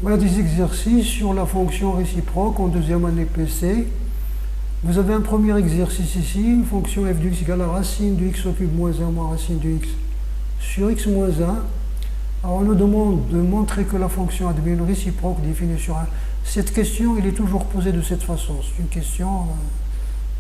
Voilà des exercices sur la fonction réciproque en deuxième année PC. Vous avez un premier exercice ici, une fonction f de x égale à racine de x au cube moins 1 moins racine de x sur x moins 1. Alors on nous demande de montrer que la fonction admet une réciproque définie sur 1. Cette question, elle est toujours posée de cette façon. C'est une question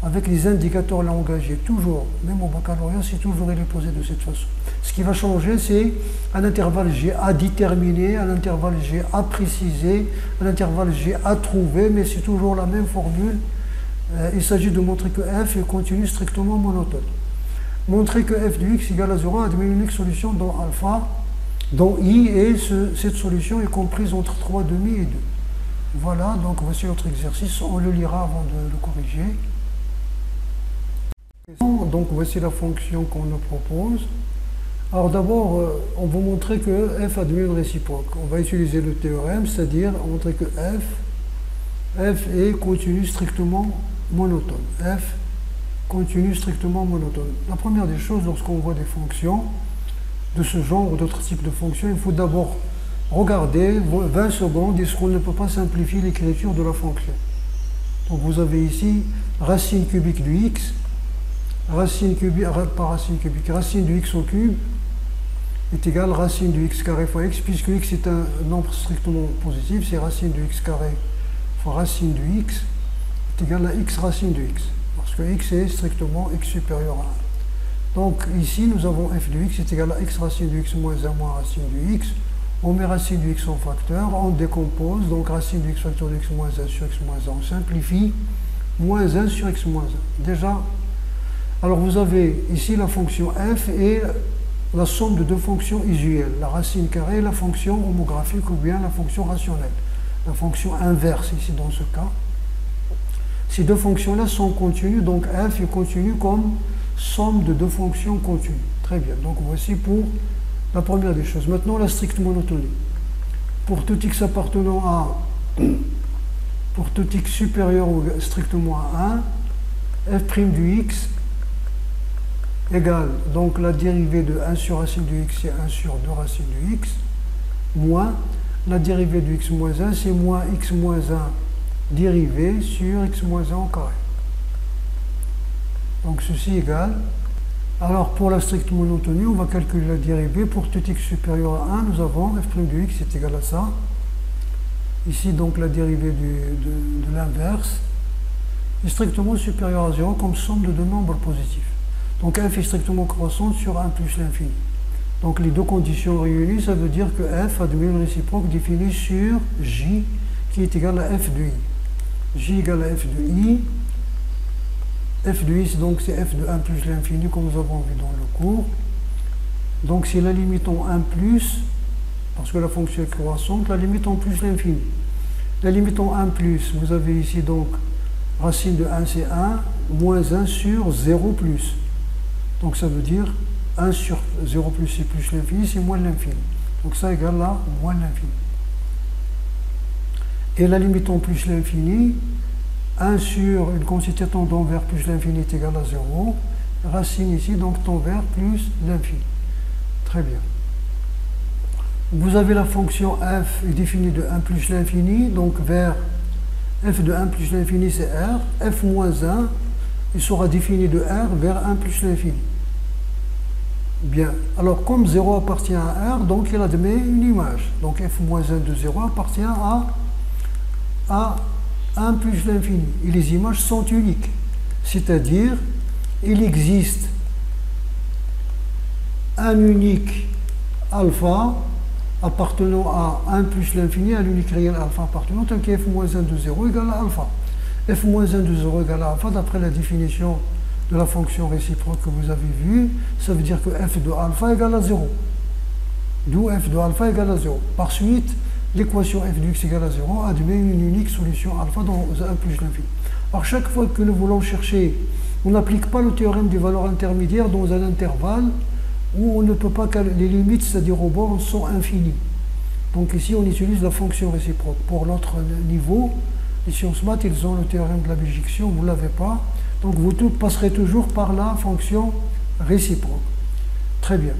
avec les indicateurs langagiers, toujours. Même au baccalauréat, c'est toujours elle est posée de cette façon. Ce qui va changer, c'est un intervalle G à déterminer, un intervalle G à préciser, un intervalle G à trouver, mais c'est toujours la même formule. Il s'agit de montrer que f est continu strictement monotone. Montrer que f de x égale à 0 admet une unique solution dont alpha, dont i, et cette solution est comprise entre 3 demi et 2. Voilà, donc voici notre exercice. On le lira avant de le corriger. Donc voici la fonction qu'on nous propose. Alors d'abord, on va montrer que f admet une réciproque. On va utiliser le théorème, c'est-à-dire montrer que f est continu strictement monotone. F continu strictement monotone. La première des choses, lorsqu'on voit des fonctions de ce genre ou d'autres types de fonctions, il faut d'abord regarder 20 secondes est-ce qu'on ne peut pas simplifier l'écriture de la fonction. Donc vous avez ici racine cubique de x, racine cubique, pas racine cubique, racine de x au cube est égal à racine de x carré fois x, puisque x est un nombre strictement positif, c'est racine de x carré fois racine de x est égal à x racine de x, parce que x est strictement x supérieur à 1. Donc ici nous avons f de x est égal à x racine de x moins 1 moins racine de x. On met racine de x en facteur, on décompose, donc racine de x facteur de x moins 1 sur x moins 1, on simplifie, moins 1 sur x moins 1. Déjà, alors vous avez ici la fonction f et la somme de deux fonctions usuelles, la racine carrée et la fonction homographique ou bien la fonction rationnelle, la fonction inverse ici dans ce cas. Ces deux fonctions-là sont continues, donc f est continu comme somme de deux fonctions continues. Très bien, donc voici pour la première des choses. Maintenant, la stricte monotonie. Pour tout x appartenant à, pour tout x supérieur ou strictement à 1, f' du x égale, donc la dérivée de 1 sur racine de x, c'est 1 sur 2 racine de x, moins la dérivée de x moins 1, c'est moins x moins 1 dérivée sur x moins 1 au carré. Donc ceci égale. Alors pour la stricte monotonie, on va calculer la dérivée. Pour tout x supérieur à 1, nous avons f' de x est égal à ça. Ici donc la dérivée de l'inverse est strictement supérieure à 0 comme somme de deux nombres positifs. Donc f est strictement croissante sur 1 plus l'infini. Donc les deux conditions réunies, ça veut dire que f admet une réciproque définie sur j qui est égal à f de i. J égale à f de i. F de i, donc c'est f de 1 plus l'infini comme nous avons vu dans le cours. Donc c'est la limite en 1 plus, parce que la fonction est croissante, la limite en plus l'infini. La limite en 1 plus, vous avez ici donc racine de 1 c'est 1, moins 1 sur 0 plus. Donc ça veut dire 1 sur 0 plus c'est plus l'infini, c'est moins l'infini. Donc ça égale à moins l'infini. Et la limite en plus l'infini, 1 sur une quantité tendant vers plus l'infini est égal à 0. Racine ici, donc tend vers plus l'infini. Très bien. Vous avez la fonction f est définie de 1 plus l'infini, donc vers f de 1 plus l'infini c'est r. F moins 1, il sera défini de r vers 1 plus l'infini. Bien. Alors comme 0 appartient à r, donc il admet une image. Donc f moins 1 de 0 appartient à 1 plus l'infini. Et les images sont uniques. C'est-à-dire, il existe un unique alpha appartenant à 1 plus l'infini, à l'unique réel alpha appartenant, tant que f moins 1 de 0 égale à alpha. F moins 1 de 0 égale à alpha, d'après la définition de la fonction réciproque que vous avez vue, ça veut dire que f de alpha égale à 0. D'où f de alpha égale à 0. Par suite, l'équation f de x égale à 0 admet une unique solution alpha dans 1 plus l'infini. Alors chaque fois que nous voulons chercher, on n'applique pas le théorème des valeurs intermédiaires dans un intervalle où on ne peut pas les limites, c'est-à-dire aux bornes, sont infinies. Donc ici on utilise la fonction réciproque. Pour l'autre niveau, les sciences maths, ils ont le théorème de la bijection, vous ne l'avez pas. Donc vous passerez toujours par la fonction réciproque. Très bien.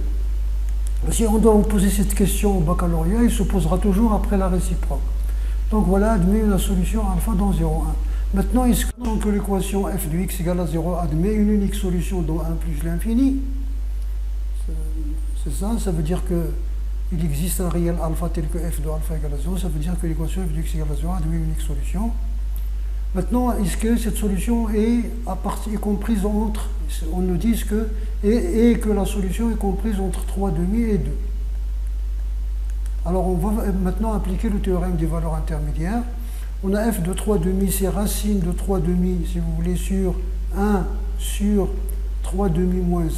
Si on doit vous poser cette question au baccalauréat, il se posera toujours après la réciproque. Donc voilà, admet la solution alpha dans 0, 1. Maintenant, est-ce que l'équation f de x égale à 0 admet une unique solution dans 1 plus l'infini? C'est ça, ça veut dire qu'il existe un réel alpha tel que f de alpha égale à 0, ça veut dire que l'équation f de x égale à 0 admet une unique solution. Maintenant, est-ce que cette solution est comprise entre, on nous dit que, et que la solution est comprise entre 3 demi et 2. Alors on va maintenant appliquer le théorème des valeurs intermédiaires. On a f de 3 demi, c'est racine de 3 demi, si vous voulez, sur 1 sur 3 demi moins 1.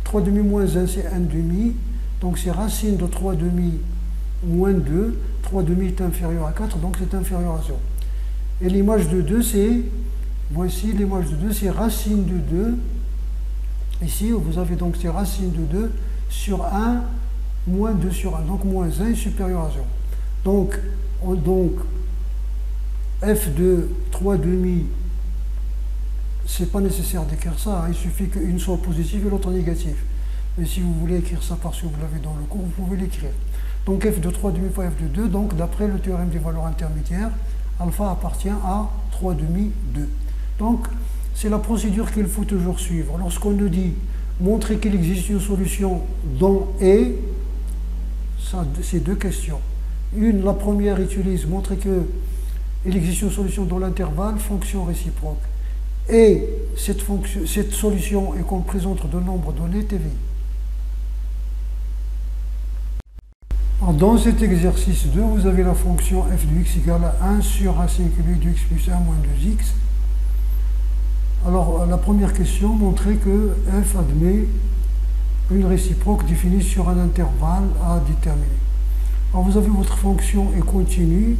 3 demi moins 1, c'est 1 demi. Donc c'est racine de 3 demi moins 2. 3 demi est inférieur à 4, donc c'est inférieur à 0. Et l'image de 2, c'est, voici l'image de 2, c'est racine de 2. Ici, vous avez donc ces racines de 2 sur 1, moins 2 sur 1. Donc moins 1 est supérieur à 0. Donc f de 3 demi, c'est pas nécessaire d'écrire ça, hein. Il suffit qu'une soit positive et l'autre négative. Mais si vous voulez écrire ça parce que vous l'avez dans le cours, vous pouvez l'écrire. Donc f de 3 demi fois f de 2, donc d'après le théorème des valeurs intermédiaires, alpha appartient à 3 demi 2. Donc c'est la procédure qu'il faut toujours suivre. Lorsqu'on nous dit montrer qu'il existe une solution dans et, c'est deux questions. La première utilise montrer qu'il existe une solution dans l'intervalle fonction réciproque. Et cette solution est comprise entre deux nombres donnés TV. Alors, dans cet exercice 2, vous avez la fonction f de x égale à 1 sur racine cubique de x plus 1 moins 2x. Alors, la première question, montrer que f admet une réciproque définie sur un intervalle à déterminer. Alors, vous avez votre fonction est continue.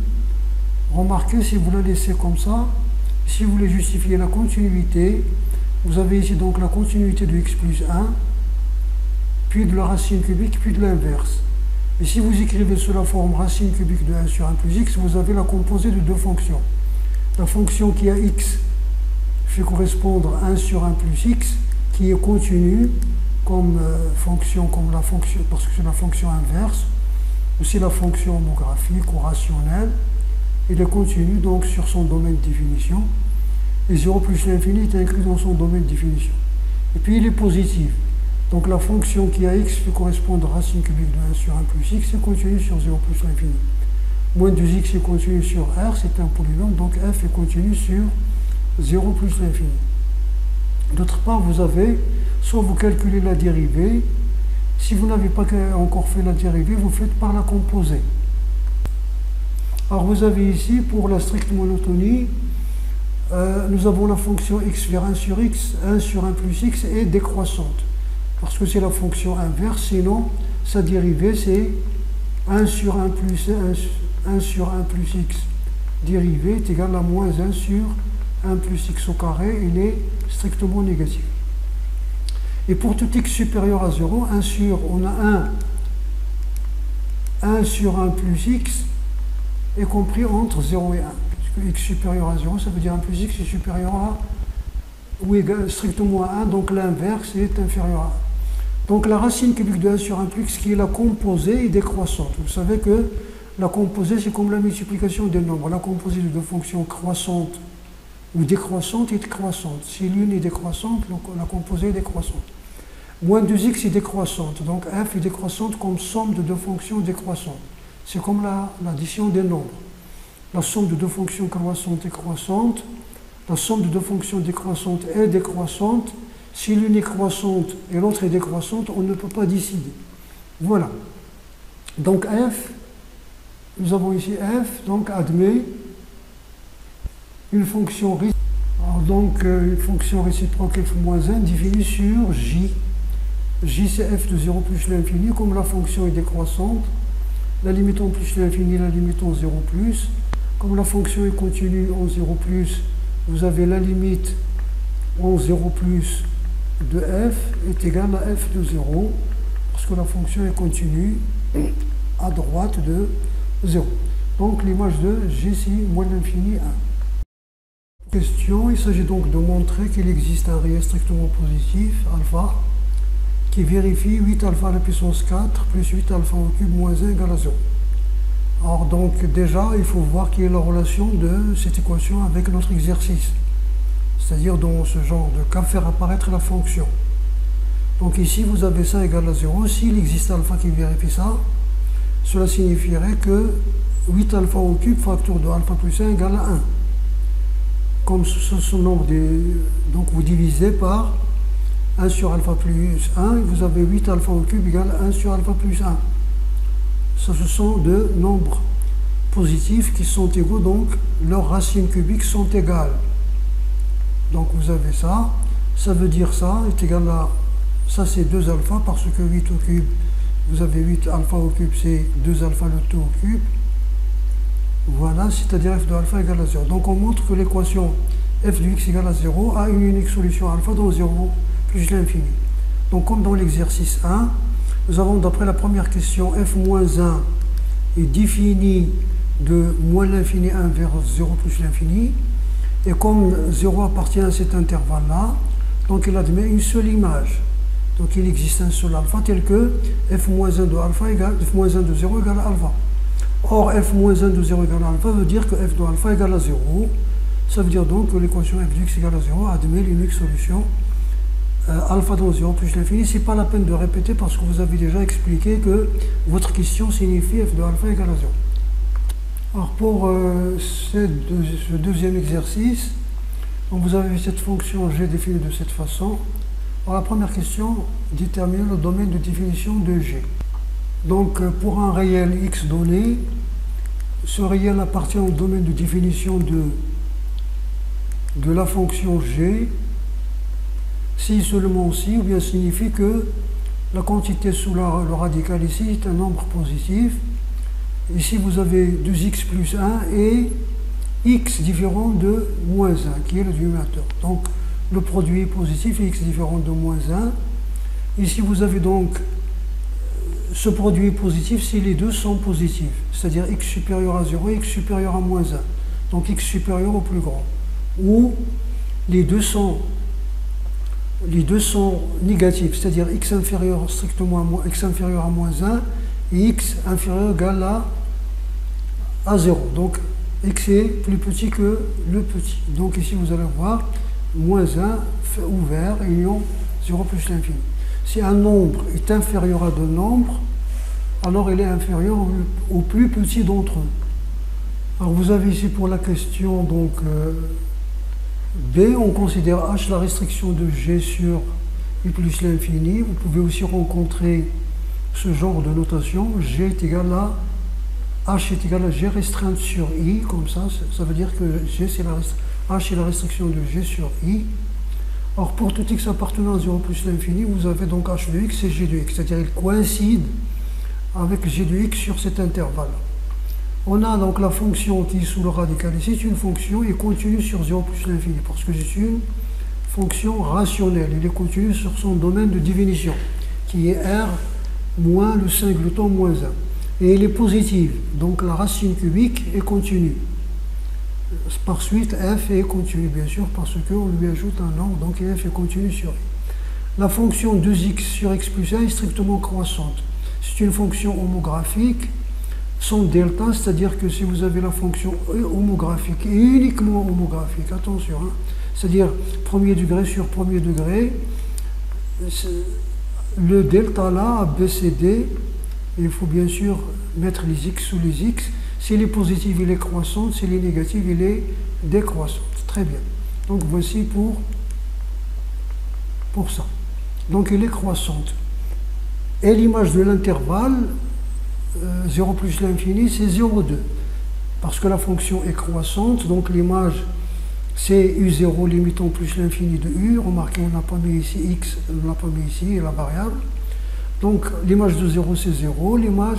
Remarquez, si vous la laissez comme ça, si vous voulez justifier la continuité, vous avez ici donc la continuité de x plus 1, puis de la racine cubique, puis de l'inverse. Et si vous écrivez sous la forme racine cubique de 1 sur 1 plus x, vous avez la composée de deux fonctions. La fonction qui a x fait correspondre 1 sur 1 plus x, qui est continue comme fonction, parce que c'est la fonction inverse, aussi la fonction homographique ou rationnelle. Il est continu donc sur son domaine de définition. Et 0 plus l'infini est inclus dans son domaine de définition. Et puis il est positif. Donc la fonction qui a x fait correspondre à racine cubique de 1 sur 1 plus x est continue sur 0 plus l'infini. Moins 2x est continu sur R, c'est un polynôme, donc f est continu sur 0 plus l'infini. D'autre part, vous avez, soit vous calculez la dérivée, si vous n'avez pas encore fait la dérivée, vous faites par la composée. Alors vous avez ici, pour la stricte monotonie, nous avons la fonction x vers 1 sur x, 1 sur 1 plus x est décroissante. Parce que c'est la fonction inverse, sinon sa dérivée c'est 1 sur 1 plus 1 sur 1 plus x dérivée est égal à moins 1 sur 1 plus x au carré, il est strictement négatif. Et pour tout x supérieur à 0, on a 1 sur 1 plus x est compris entre 0 et 1. Puisque x supérieur à 0, ça veut dire 1 plus x est supérieur à ou égal strictement à 1, donc l'inverse est inférieur à 1. Donc la racine cubique de 1 sur 1 plus x, qui est la composée, est décroissante. Vous savez que la composée, c'est comme la multiplication des nombres. La composée de deux fonctions croissantes ou décroissante est croissante. Si l'une est décroissante, donc la composée est décroissante. Moins 2x est décroissante, donc f est décroissante comme somme de deux fonctions décroissantes. C'est comme l'addition des nombres. La somme de deux fonctions croissantes est croissante, la somme de deux fonctions décroissantes est décroissante. Si l'une est croissante et l'autre est décroissante, on ne peut pas décider. Voilà. Donc f, nous avons ici f, donc admet une fonction réciproque. Donc une fonction réciproque f moins 1 définie sur j. J c'est f de 0 plus l'infini, comme la fonction est décroissante. La limite en plus l'infini, la limite en 0 plus. Comme la fonction est continue en 0 plus, vous avez la limite en 0 plus de f est égale à f de 0, parce que la fonction est continue à droite de 0. Donc l'image de g ici, moins l'infini 1. Question, il s'agit donc de montrer qu'il existe un réel strictement positif, alpha, qui vérifie 8 alpha à la puissance 4 plus 8 alpha au cube moins 1 égale à 0. Alors donc déjà, il faut voir quelle est la relation de cette équation avec notre exercice. C'est-à-dire dans ce genre de cas, faire apparaître la fonction. Donc ici, vous avez ça égal à 0. S'il existe alpha qui vérifie ça, cela signifierait que 8 alpha au cube facteur de alpha plus 1 égale à 1. Comme ce nombre donc vous divisez par 1 sur alpha plus 1, vous avez 8 alpha au cube égale 1 sur alpha plus 1. Ça, ce sont deux nombres positifs qui sont égaux, donc leurs racines cubiques sont égales. Donc vous avez ça, ça veut dire ça est égal à, ça c'est 2 alpha, parce que 8 au cube, vous avez 8 alpha au cube, c'est 2 alpha le tout au cube. Voilà, c'est-à-dire f de alpha égale à 0. Donc on montre que l'équation f de x égale à 0 a une unique solution alpha dans 0 plus l'infini. Donc comme dans l'exercice 1, nous avons d'après la première question f moins 1 est défini de moins l'infini 1 vers 0 plus l'infini. Et comme 0 appartient à cet intervalle-là, donc il admet une seule image. Donc il existe un seul alpha tel que f moins 1 de alpha égale f moins 1 de 0 égale à alpha. Or, f moins 1 de 0 égale à alpha veut dire que f de alpha égale à 0. Ça veut dire donc que l'équation f de x égale à 0 admet l'unique solution alpha dans 0 plus l'infini. Ce n'est pas la peine de répéter parce que vous avez déjà expliqué que votre question signifie f de alpha égale à 0. Alors pour ce deuxième exercice, donc vous avez cette fonction g définie de cette façon. Alors la première question, déterminer le domaine de définition de g. Donc pour un réel x donné, ce réel appartient au domaine de définition de la fonction g, si seulement si, ou bien signifie que la quantité sous le radical ici est un nombre positif. Ici vous avez 2x plus 1 et x différent de moins 1, qui est le dénominateur. Donc le produit est positif et x différent de moins 1. Ici vous avez donc ce produit est positif si les deux sont positifs, c'est-à-dire x supérieur à 0 et x supérieur à moins 1. Donc x supérieur au plus grand. Ou les deux sont négatifs, c'est-à-dire x inférieur strictement à x inférieur à moins 1 et x inférieur égal à 0. Donc x est plus petit que le petit. Donc ici vous allez voir moins 1 ouvert union 0 plus l'infini. Si un nombre est inférieur à deux nombres, alors il est inférieur au plus petit d'entre eux. Alors vous avez ici pour la question donc B, on considère H la restriction de G sur I plus l'infini. Vous pouvez aussi rencontrer ce genre de notation. G est égal à H est égal à G restreinte sur I, comme ça veut dire que G c'est H est la restriction de G sur I. Or, pour tout x appartenant à 0 plus l'infini, vous avez donc h de x et g de x, c'est-à-dire il coïncide avec g de x sur cet intervalle. On a donc la fonction qui est sous le radical ici, c'est une fonction et continue sur 0 plus l'infini, parce que c'est une fonction rationnelle, il est continu sur son domaine de définition, qui est r moins le singleton moins 1. Et il est positive, donc la racine cubique est continue. Par suite, f est continu, bien sûr, parce qu'on lui ajoute un nombre, donc f est continu sur i. La fonction 2x sur x plus 1 est strictement croissante. C'est une fonction homographique, son delta, c'est-à-dire que si vous avez la fonction homographique, et uniquement homographique, attention, hein, c'est-à-dire premier degré sur premier degré, le delta là, ABCD, il faut bien sûr mettre les x sous les x. S'il est positif, il est croissant. S'il est négatif, il est décroissant. Très bien. Donc voici pour ça. Donc il est croissante. Et l'image de l'intervalle, 0 plus l'infini, c'est 0,2. Parce que la fonction est croissante, donc l'image, c'est U0 limitant plus l'infini de U. Remarquez, on n'a pas mis ici x, on n'a pas mis ici la variable. Donc l'image de 0 c'est 0, l'image,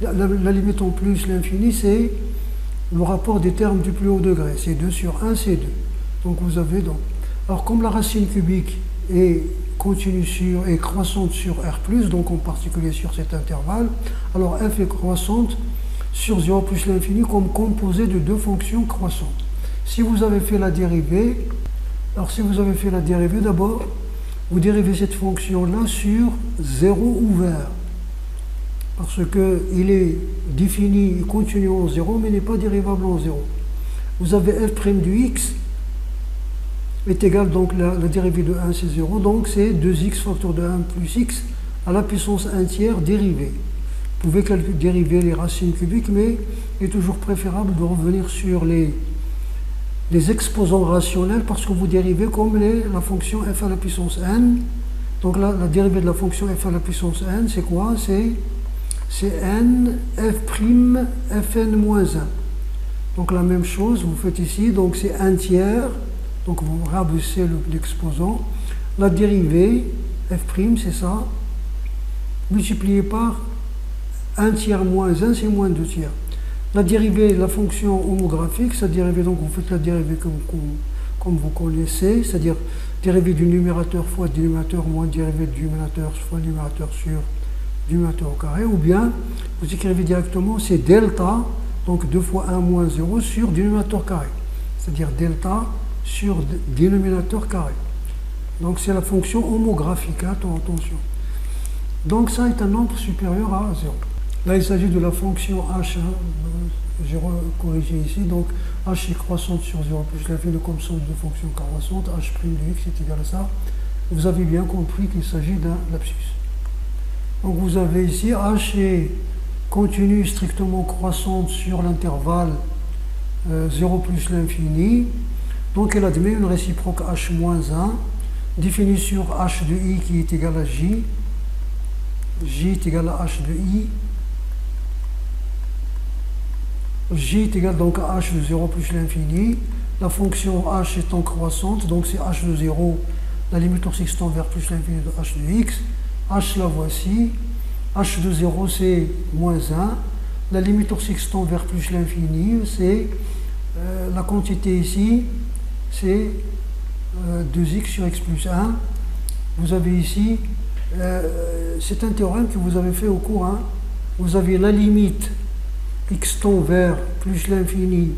la limite en plus l'infini c'est le rapport des termes du plus haut degré, c'est 2 sur 1 c'est 2. Donc vous avez donc, alors comme la racine cubique est continue sur et croissante sur R+, donc en particulier sur cet intervalle, alors f est croissante sur 0 plus l'infini comme composé de deux fonctions croissantes. Si vous avez fait la dérivée, alors si vous avez fait la dérivée d'abord, vous dérivez cette fonction-là sur 0 ouvert. parce qu'il est défini continu en 0, mais n'est pas dérivable en 0. Vous avez f' du x est égal, donc la dérivée de 1 c'est 0, donc c'est 2x facteur de 1 plus x à la puissance 1 tiers dérivée. Vous pouvez dériver les racines cubiques, mais il est toujours préférable de revenir sur les exposants rationnels parce que vous dérivez comme la fonction f à la puissance n. Donc là, la dérivée de la fonction f à la puissance n, c'est quoi? C'est n f' fn moins 1. Donc la même chose, vous faites ici, donc c'est 1 tiers, donc vous rabaissez l'exposant. La dérivée, f', c'est ça, multiplié par 1 tiers moins 1, c'est moins 2 tiers. La dérivée de la fonction homographique, sa dérivée, donc vous faites la dérivée comme vous connaissez, c'est-à-dire dérivée du numérateur fois dénominateur moins dérivée du numérateur fois numérateur sur numérateur au carré, ou bien vous écrivez directement, c'est delta, donc 2 fois 1 moins 0 sur dénominateur carré, c'est-à-dire delta sur dénominateur carré. Donc c'est la fonction homographique, attention. Donc ça est un nombre supérieur à 0. Là il s'agit de la fonction h, j'ai corrigé ici, donc h est croissante sur 0 plus l'infini de comme somme de fonction croissante, h' de x est égal à ça. Vous avez bien compris qu'il s'agit d'un lapsus. Donc vous avez ici h est continue strictement croissante sur l'intervalle 0 plus l'infini. Donc elle admet une réciproque h moins 1 définie sur h de i qui est égal à j. J est égal à h de i. J est égal donc à h de 0 plus l'infini. La fonction h étant croissante, donc c'est h de 0, la limite hors x tend vers plus l'infini de h de x. H la voici. H de 0 c'est moins 1. La limite hors x tend vers plus l'infini, c'est la quantité ici, c'est 2x sur x plus 1. Vous avez ici, c'est un théorème que vous avez fait au cours 1. Vous avez la limite x tend vers plus l'infini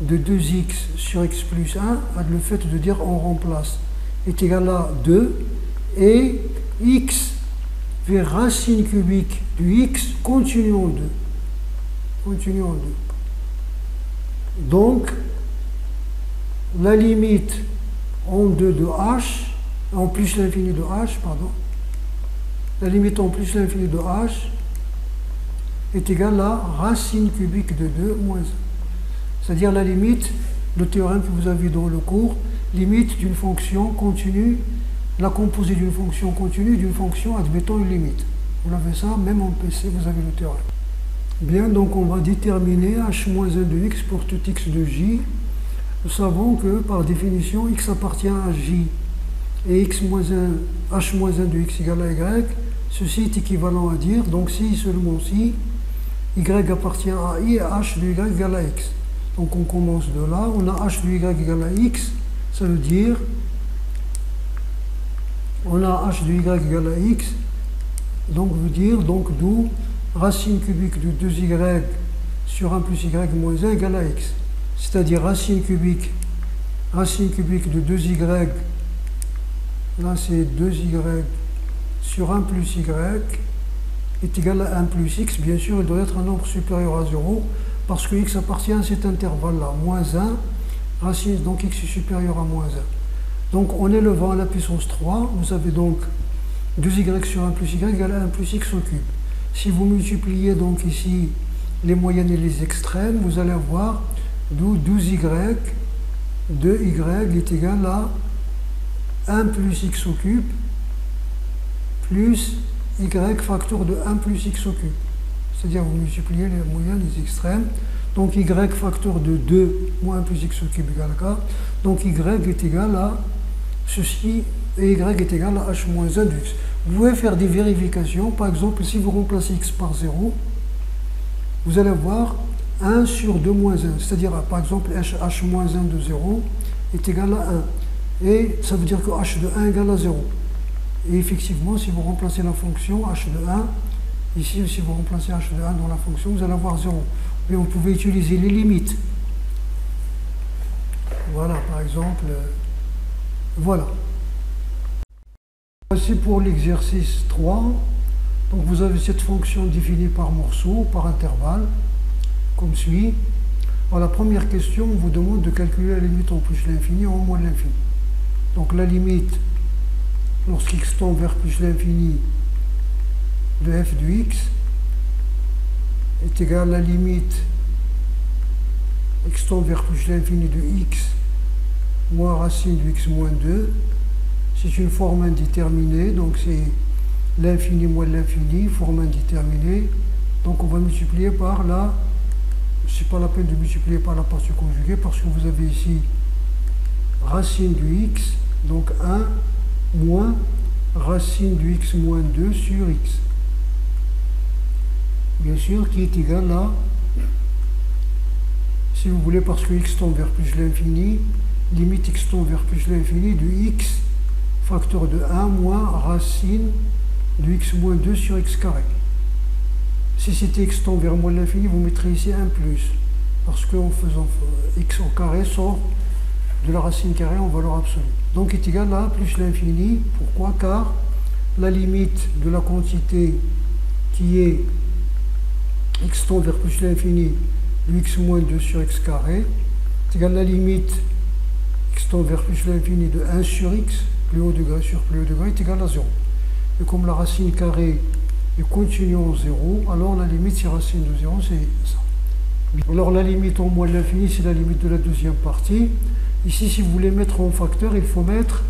de 2x sur x plus 1, le fait de dire on remplace, est égal à 2, et x vers racine cubique du x continue en 2. Continue en 2. Donc, la limite en 2 de h, en plus l'infini de h, pardon, la limite en plus l'infini de h est égale à racine cubique de 2 moins 1. C'est-à-dire la limite, le théorème que vous avez dans le cours, limite d'une fonction continue, la composée d'une fonction continue d'une fonction admettant une limite. Vous l'avez ça, même en PC, vous avez le théorème. Bien, donc on va déterminer h moins 1 de x pour tout x de j. Nous savons que par définition, x appartient à j et x moins 1, h moins 1 de x égale à y. Ceci est équivalent à dire, donc si seulement si, y appartient à i et h de y égale à x. Donc on commence de là, on a h de y égale à x, ça veut dire, on a h de y égale à x, donc veut dire, donc d'où racine cubique de 2y sur 1 plus y moins 1 égale à x. C'est-à-dire racine cubique de 2y, là c'est 2y sur 1 plus y est égal à 1 plus x. Bien sûr, il doit être un nombre supérieur à 0 parce que x appartient à cet intervalle-là, moins 1, racine, donc x est supérieur à moins 1. Donc en élevant à la puissance 3, vous avez donc 2y sur 1 plus y égale à 1 plus x au cube. Si vous multipliez donc ici les moyennes et les extrêmes, vous allez avoir d'où 12y de y est égal à 1 plus x au cube plus y facteur de 1 plus x au cube. C'est-à-dire vous multipliez les moyennes et les extrêmes. Donc y facteur de 2 moins 1 plus x au cube égale à 4. Donc y est égal à ceci et y est égal à h moins 1 de x. Vous pouvez faire des vérifications. Par exemple, si vous remplacez x par 0, vous allez avoir 1 sur 2 moins 1. C'est-à-dire, par exemple, h moins 1 de 0 est égal à 1. Et ça veut dire que h de 1 égale à 0. Et effectivement, si vous remplacez la fonction h de 1, ici, si vous remplacez h de 1 dans la fonction, vous allez avoir 0. Mais vous pouvez utiliser les limites. Voilà, par exemple, voilà. Voici pour l'exercice 3. Donc vous avez cette fonction définie par morceau, par intervalle, comme suit. Alors, la première question, on vous demande de calculer la limite en plus l'infini ou en moins l'infini. Donc la limite, lorsqu'x tend vers plus l'infini de f de x, est égale à la limite x tend vers plus l'infini de x moins racine de x moins 2. C'est une forme indéterminée, donc c'est l'infini moins l'infini, forme indéterminée. Donc on va multiplier par la... C'est pas la peine de multiplier par la partie conjuguée parce que vous avez ici racine du x, donc 1 moins racine du x moins 2 sur x. Bien sûr, qui est égal à, si vous voulez, parce que x tend vers plus l'infini, limite x tend vers plus l'infini de x facteur de 1 moins racine de x moins 2 sur x carré. Si c'était x tend vers moins l'infini, vous mettrez ici un plus, parce qu'en faisant x au carré sort de la racine carrée en valeur absolue. Donc est égal à plus l'infini. Pourquoi? Car la limite de la quantité qui est x tend vers plus l'infini de x moins 2 sur x carré est égal à la limite x tend vers plus l'infini de 1 sur x, plus haut degré sur plus haut degré, est égal à 0. Et comme la racine carrée est continue en 0, alors la limite, c'est racine de 0, c'est ça. Alors la limite en moins l'infini, c'est la limite de la deuxième partie. Ici, si vous voulez mettre en facteur, il faut mettre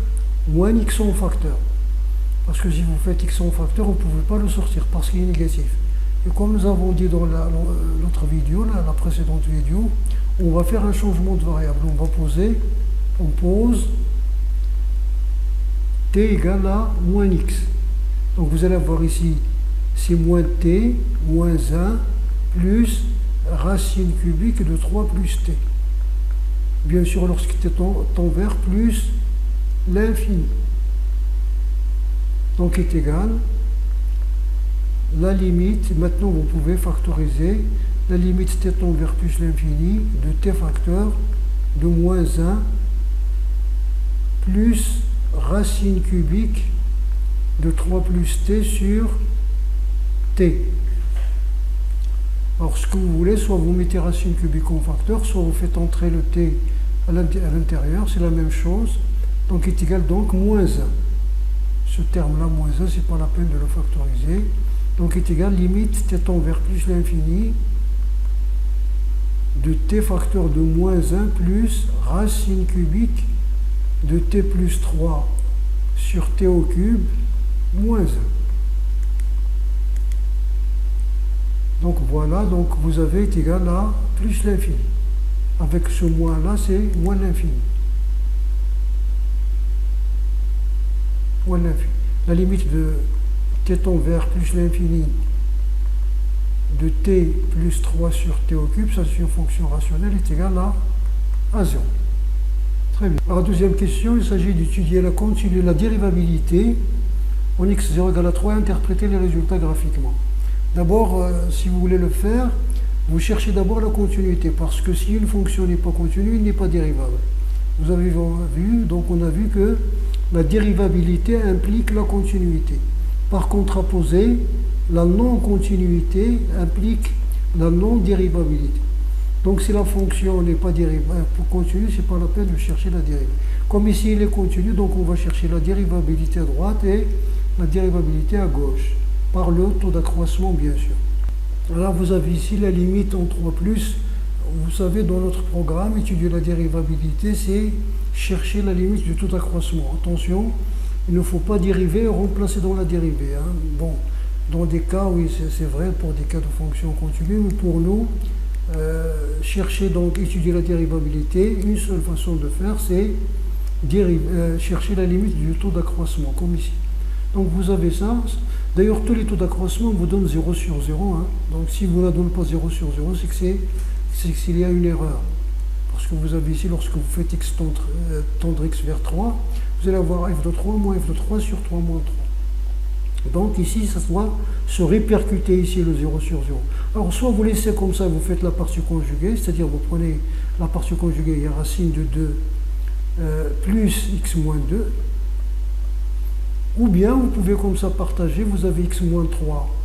moins x en facteur. Parce que si vous faites x en facteur, vous ne pouvez pas le sortir parce qu'il est négatif. Et comme nous avons dit dans l'autre vidéo, la précédente vidéo, on va faire un changement de variable. On pose t égale à moins x. Donc vous allez avoir ici, c'est moins t, moins 1, plus racine cubique de 3 plus t. Bien sûr, lorsqu'il tend vers plus l'infini. Donc est égal la limite, maintenant vous pouvez factoriser, la limite t tend vers plus l'infini de t facteur de moins 1 plus racine cubique de 3 plus t sur t. Alors ce que vous voulez, soit vous mettez racine cubique en facteur, soit vous faites entrer le t à l'intérieur, c'est la même chose. Donc est égal donc moins 1. Ce terme-là, moins 1, c'est pas la peine de le factoriser. Donc est égal limite t tend vers plus l'infini de t facteur de moins 1 plus racine cubique de t plus 3 sur t au cube moins 1. Donc voilà, donc vous avez est égal à plus l'infini. Avec ce moins-là, c'est moins l'infini. Moins l'infini. La limite de t tend vers plus l'infini de t plus 3 sur t au cube, ça c'est une fonction rationnelle, est égale à 0. Très bien. Alors, deuxième question, il s'agit d'étudier la continue, la dérivabilité en x0 égale à 3 et interpréter les résultats graphiquement. D'abord, si vous voulez le faire, vous cherchez d'abord la continuité, parce que si une fonction n'est pas continue, il n'est pas dérivable. Vous avez vu, donc on a vu que la dérivabilité implique la continuité. Par contraposé, la non-continuité implique la non-dérivabilité. Donc si la fonction n'est pas dérivable, pour continue, ce n'est pas la peine de chercher la dérivable. Comme ici il est continu, donc on va chercher la dérivabilité à droite et la dérivabilité à gauche, par le taux d'accroissement bien sûr. Alors vous avez ici la limite en 3+. Vous savez, dans notre programme, étudier la dérivabilité, c'est chercher la limite du taux d'accroissement. Attention, il ne faut pas dériver et remplacer dans la dérivée. Hein. Bon, dans des cas, oui, c'est vrai, pour des cas de fonction continue, mais pour nous, chercher donc, étudier la dérivabilité, une seule façon de faire, c'est chercher la limite du taux d'accroissement, comme ici. Donc vous avez ça. D'ailleurs, tous les taux d'accroissement vous donnent 0 sur 0. Hein. Donc si vous ne donnez pas 0 sur 0, c'est qu'il y a une erreur. Parce que vous avez ici, lorsque vous faites x tendre x vers 3, vous allez avoir f de 3 moins f de 3 sur 3 moins 3. Donc ici, ça doit se répercuter ici le 0 sur 0. Alors soit vous laissez comme ça, vous faites la partie conjuguée, c'est-à-dire vous prenez la partie conjuguée, il y a racine de 2 plus x moins 2. Ou bien vous pouvez comme ça partager, vous avez x moins 3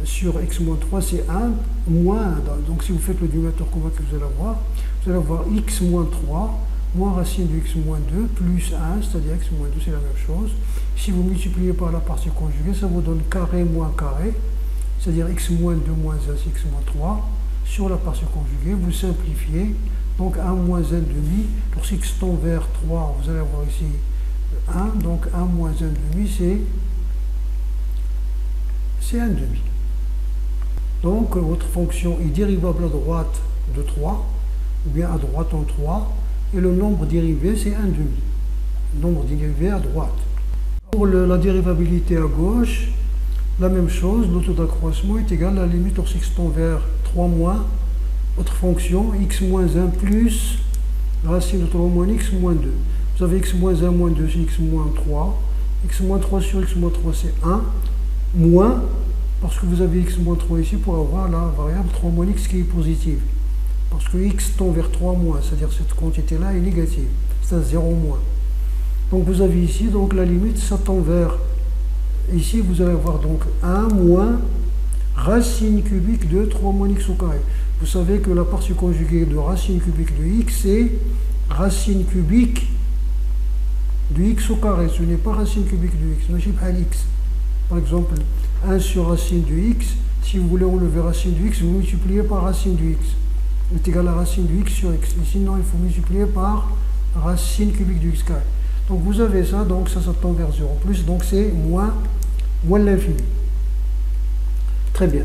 sur x moins 3 c'est 1 moins 1. Donc si vous faites le dénominateur convexe, vous allez avoir x moins 3 moins racine de x moins 2 plus 1, c'est-à-dire x moins 2 c'est la même chose. Si vous multipliez par la partie conjuguée, ça vous donne carré moins carré, c'est-à-dire x moins 2 moins 1 c'est x moins 3. Sur la partie conjuguée, vous simplifiez, donc 1 moins 1 demi, lorsque x tend vers 3, vous allez avoir ici 1, donc 1 moins 1 demi c'est 1 demi. Donc votre fonction est dérivable à droite de 3, ou bien à droite en 3, et le nombre dérivé c'est 1 demi. Nombre dérivé à droite. Pour la dérivabilité à gauche, la même chose, le taux d'accroissement est égal à la limite lorsque x tend vers 3 moins, votre fonction x moins 1 plus racine de 3 moins x moins 2. Vous avez x moins 1 moins 2 c'est x moins 3, x moins 3 sur x moins 3 c'est 1, moins, parce que vous avez x moins 3 ici pour avoir la variable 3 moins x qui est positive. Parce que x tend vers 3 moins, c'est-à-dire cette quantité-là est négative, c'est un 0 moins. Donc vous avez ici, donc la limite, ça tend vers, ici vous allez avoir donc 1 moins racine cubique de 3 moins x au carré. Vous savez que la partie conjuguée de racine cubique de x, c'est racine cubique de x au carré. Ce n'est pas racine cubique de x, mais c'est x. Par exemple, 1 sur racine de x, si vous voulez enlever racine de x, vous multipliez par racine de x. C'est égal à racine de x sur x. Et sinon, il faut multiplier par racine cubique de x carré. Donc vous avez ça, donc ça tend vers 0 plus, donc c'est moins l'infini. Très bien.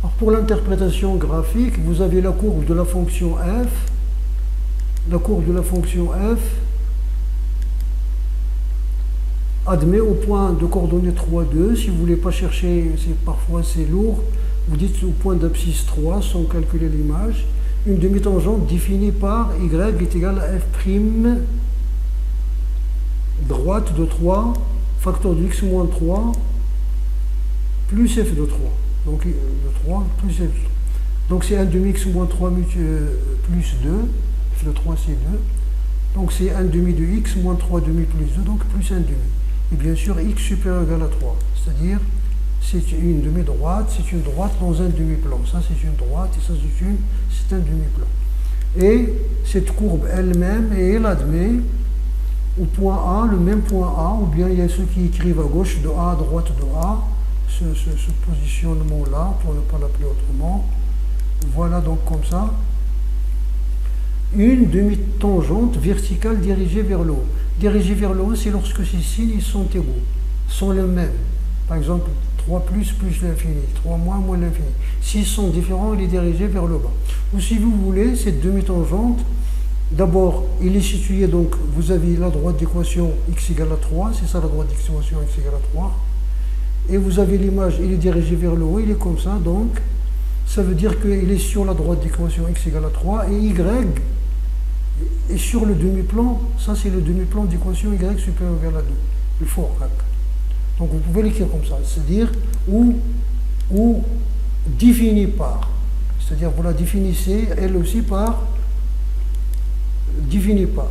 Alors pour l'interprétation graphique, vous avez la courbe de la fonction f. La courbe de la fonction f admet au point de coordonnées 3, 2. Si vous ne voulez pas chercher, parfois c'est lourd, vous dites au point d'abscisse 3 sans calculer l'image. Une demi-tangente définie par y est égale à f' droite de 3, facteur de x moins 3, plus f de 3. Donc de 3 plus f de 3. Donc c'est 1 demi x moins 3 plus 2, f de 3 c'est 2. Donc c'est 1 demi de x moins 3 demi plus 2, donc plus 1 demi. Et bien sûr x supérieur ou égal à 3, c'est-à-dire c'est une demi-droite, c'est une droite dans un demi-plan. Ça c'est une droite et ça c'est un demi-plan. Et cette courbe elle-même, elle admet au point A, le même point A, ou bien il y a ceux qui écrivent à gauche de A à droite de A, ce positionnement-là, pour ne pas l'appeler autrement. Voilà donc comme ça. Une demi-tangente verticale dirigée vers le haut. Dirigée vers le haut, c'est lorsque ces signes ils sont égaux, sont les mêmes. Par exemple, 3 plus l'infini, 3 moins l'infini. S'ils sont différents, il est dirigé vers le bas. Ou si vous voulez, cette demi-tangente, d'abord, il est situé, donc vous avez la droite d'équation x égale à 3, c'est ça la droite d'équation x égale à 3. Et vous avez l'image, il est dirigé vers le haut, il est comme ça, donc ça veut dire qu'il est sur la droite d'équation x égale à 3, et y est sur le demi-plan, ça c'est le demi-plan d'équation y supérieur ou égal à 2, le fort. Donc vous pouvez l'écrire comme ça, c'est-à-dire ou défini par, c'est-à-dire vous la définissez elle aussi par défini par.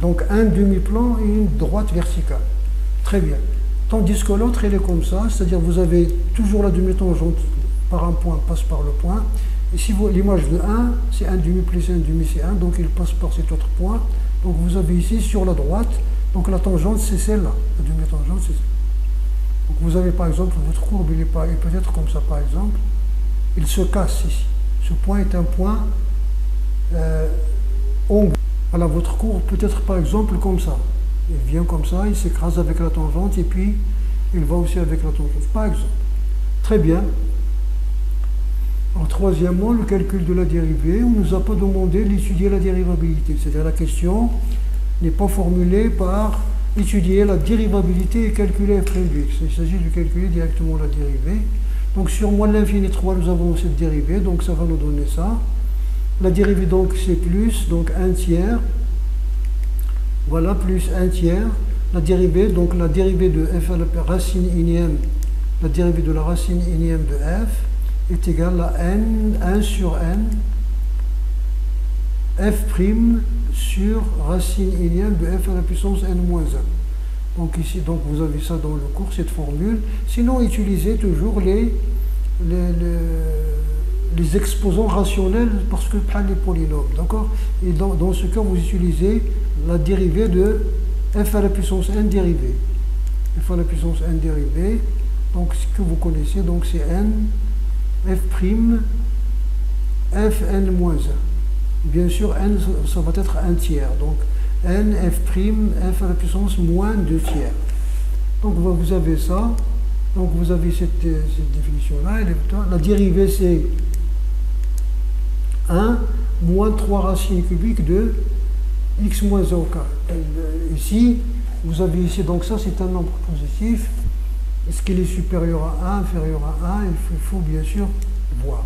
Donc un demi-plan et une droite verticale. Très bien. Tandis que l'autre elle est comme ça, c'est-à-dire vous avez toujours la demi-tangente par un point, passe par le point. Et si vous l'image de 1, c'est 1 demi plus 1 demi c'est 1, donc il passe par cet autre point. Donc vous avez ici sur la droite, donc la tangente c'est celle-là, la demi-tangente c'est celle-là. Donc vous avez par exemple, votre courbe, il peut être comme ça par exemple, il se casse ici. Ce point est un point ongle. Alors votre courbe peut être par exemple comme ça. Il vient comme ça, il s'écrase avec la tangente et puis il va aussi avec la tangente, par exemple. Très bien. Alors troisièmement, le calcul de la dérivée, on ne nous a pas demandé d'étudier la dérivabilité. C'est-à-dire la question n'est pas formulée par étudier la dérivabilité et calculer f' de x. Il s'agit de calculer directement la dérivée. Donc sur moins l'infini 3, nous avons cette dérivée, donc ça va nous donner ça. La dérivée donc c'est plus, donc 1 tiers. Voilà, plus 1 tiers. La dérivée, donc la dérivée de f à la racine unième, la dérivée de la racine unième de f est égale à n, 1 sur n, f' sur racine énième de f à la puissance n-1. Donc ici, donc vous avez ça dans le cours, cette formule. Sinon, utilisez toujours les exposants rationnels parce que pas les polynômes, d'accord? Et dans ce cas, vous utilisez la dérivée de f à la puissance n dérivée. F à la puissance n dérivée, donc ce que vous connaissez, donc c'est n, f', fn-1. Bien sûr, n, ça va être un tiers, donc n, f', f à la puissance moins 2 tiers. Donc vous avez ça, donc vous avez cette définition-là, la dérivée c'est 1 moins 3 racines cubiques de x moins 1 au carré. Ici, vous avez ici, donc ça c'est un nombre positif. Est-ce qu'il est supérieur à 1, inférieur à 1? Il faut bien sûr voir.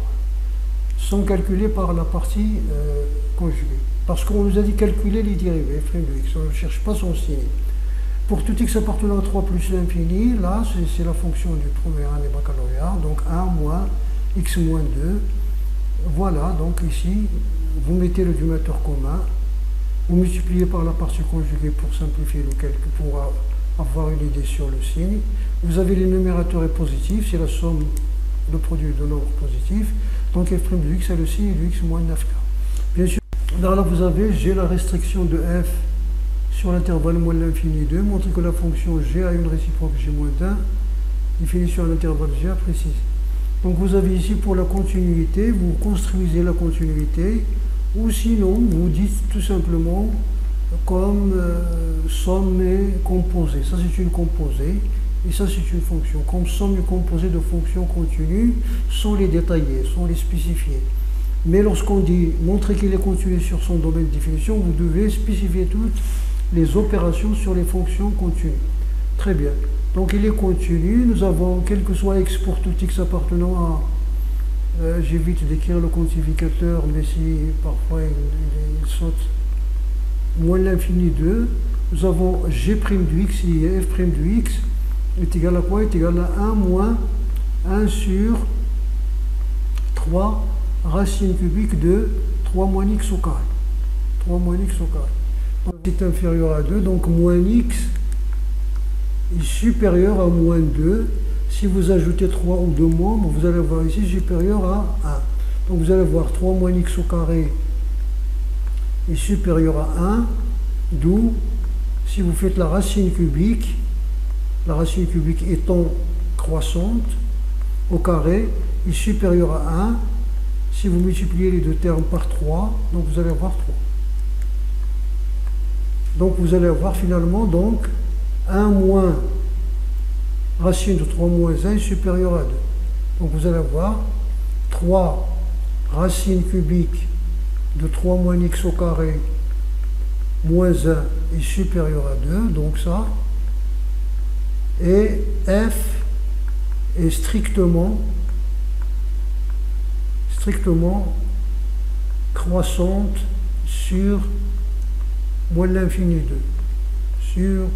Sans calculer par la partie conjuguée. Parce qu'on nous a dit calculer les dérivés, f' de x. On ne cherche pas son signe. Pour tout x appartenant à 3 plus l'infini, là c'est la fonction du première année baccalauréat. Donc 1 moins x moins 2. Voilà, donc ici, vous mettez le dénominateur commun. Vous multipliez par la partie conjuguée pour simplifier le calcul, pour avoir une idée sur le signe. Vous avez le numérateur est positif, c'est la somme de produit de nombres positifs. Donc f' de x est le signe de x moins 9k. Bien sûr, là vous avez g la restriction de f sur l'intervalle moins l'infini 2, montre que la fonction g a une réciproque g moins 1, définition à l'intervalle g à préciser. Donc vous avez ici pour la continuité, vous construisez la continuité, ou sinon vous dites tout simplement comme somme et composée. Ça c'est une composée. Et ça, c'est une fonction. Comme somme composée de fonctions continues, sans les détailler, sans les spécifier. Mais lorsqu'on dit montrer qu'il est continu sur son domaine de définition, vous devez spécifier toutes les opérations sur les fonctions continues. Très bien. Donc il est continu. Nous avons, quel que soit x pour tout x appartenant à... j'évite d'écrire le quantificateur, mais si parfois il saute, moins l'infini 2. Nous avons g' du x et f' du x est égal à quoi? Est égal à 1 moins 1 sur 3 racine cubique de 3 moins x au carré. 3 moins x au carré. C'est inférieur à 2, donc moins x est supérieur à moins 2. Si vous ajoutez 3 ou 2 membres, vous allez voir ici supérieur à 1. Donc vous allez voir 3 moins x au carré est supérieur à 1, d'où, si vous faites la racine cubique étant croissante, au carré, est supérieur à 1. Si vous multipliez les deux termes par 3, donc vous allez avoir 3. Donc vous allez avoir finalement donc 1 moins racine de 3 moins 1 est supérieur à 2. Donc vous allez avoir 3 racine cubique de 3 moins x au carré moins 1 est supérieur à 2, donc ça. Et f est strictement croissante sur moins l'infini 2. Sur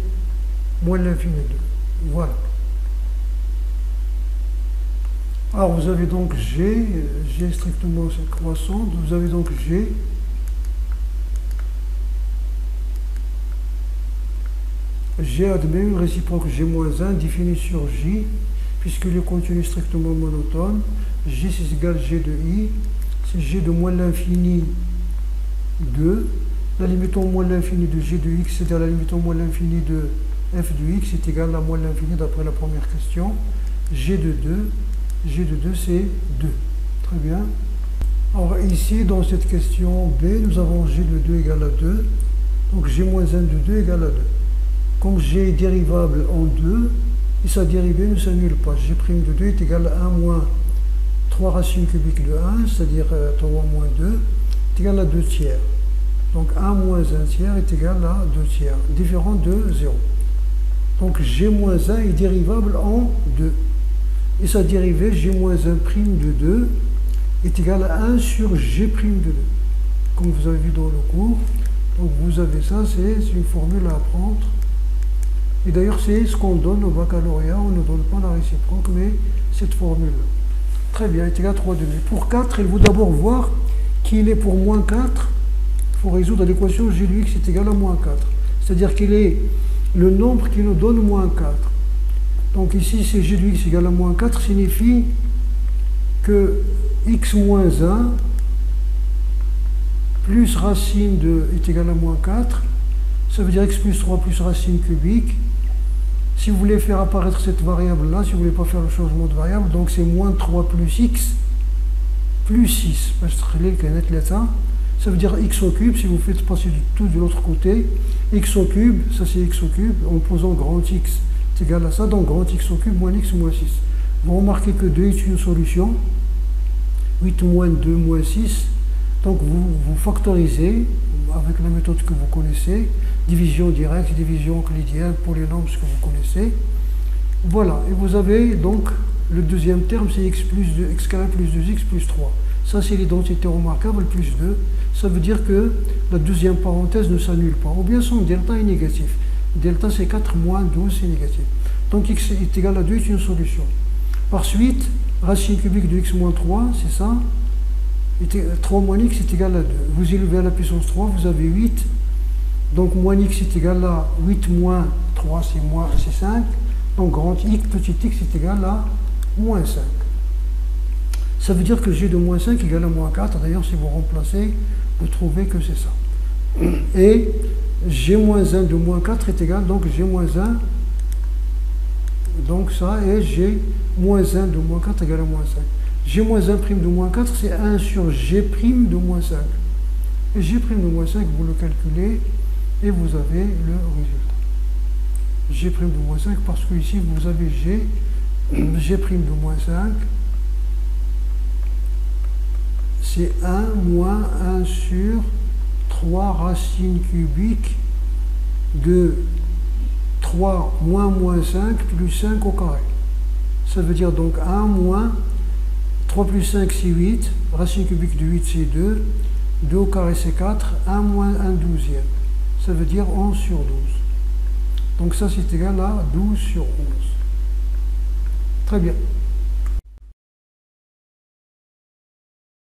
moins l'infini 2. Voilà. Alors vous avez donc G strictement croissante, vous avez donc G. G admet une réciproque G-1 définie sur J, puisqu'il est continu strictement monotone. J c'est égal à G de I, c'est G de moins l'infini 2. La limite au moins l'infini de G de X, c'est-à-dire la limite au moins l'infini de F de X, est égale à moins l'infini d'après la première question. G de 2 c'est 2. Très bien. Alors ici, dans cette question B, nous avons G de 2 égale à 2. Donc G-1 de 2 égale à 2. Comme G est dérivable en 2, et sa dérivée ne s'annule pas. G' de 2 est égal à 1 moins 3 racines cubiques de 1, c'est-à-dire 3 moins 2, est égal à 2 tiers. Donc 1 moins 1 tiers est égal à 2 tiers, différent de 0. Donc G-1 est dérivable en 2. Et sa dérivée, G-1' de 2, est égal à 1 sur G' de 2. Comme vous avez vu dans le cours. Donc vous avez ça, c'est une formule à apprendre. Et d'ailleurs, c'est ce qu'on donne au baccalauréat. On ne donne pas la réciproque, mais cette formule-là. Très bien, est égal à 3 demi. Pour 4, il faut d'abord voir qu'il est pour moins 4. faut résoudre l'équation g de x est égal à moins 4. C'est-à-dire qu'il est le nombre qui nous donne moins 4. Donc ici, c'est g de x égale à moins 4 signifie que x moins 1 plus racine de est égal à moins 4. Ça veut dire x plus 3 plus racine cubique. Si vous voulez faire apparaître cette variable-là, si vous ne voulez pas faire le changement de variable, donc c'est moins 3 plus x plus 6. Ça veut dire x au cube, si vous faites passer tout de l'autre côté, x au cube, ça c'est x au cube, en posant grand x est égal à ça, donc grand x au cube moins x moins 6. Vous remarquez que 2 est une solution, 8 moins 2 moins 6, donc vous factorisez avec la méthode que vous connaissez, division directe, division euclidienne pour les nombres que vous connaissez. Voilà, et vous avez donc le deuxième terme, c'est x plus 2, x carré plus 2x plus 3. Ça, c'est l'identité remarquable, plus 2. Ça veut dire que la deuxième parenthèse ne s'annule pas. Ou bien son delta est négatif. Delta, c'est 4 moins 12, c'est négatif. Donc x est égal à 2 est une solution. Par suite, racine cubique de x moins 3, c'est ça. 3 moins x est égal à 2. Vous élevez à la puissance 3, vous avez 8. Donc moins x est égal à 8 moins 3, c'est 5. Donc grand x, petit x est égal à moins 5. Ça veut dire que g de moins 5 égale à moins 4. D'ailleurs, si vous remplacez, vous trouvez que c'est ça. Et g moins 1 de moins 4 est égal, donc g moins 1, donc ça, et g moins 1 de moins 4 égale à moins 5. G moins 1 prime de moins 4, c'est 1 sur G prime de moins 5. Et G prime de moins 5, vous le calculez, et vous avez le résultat. G prime de moins 5, parce que ici, vous avez G prime de moins 5, c'est 1 moins 1 sur 3 racines cubiques de 3 moins moins 5 plus 5 au carré. Ça veut dire donc 1 moins 3 plus 5 c'est 8, racine cubique de 8 c'est 2, 2 au carré c'est 4, 1 moins 1 douzième. Ça veut dire 11 sur 12. Donc ça c'est égal à 12 sur 11. Très bien.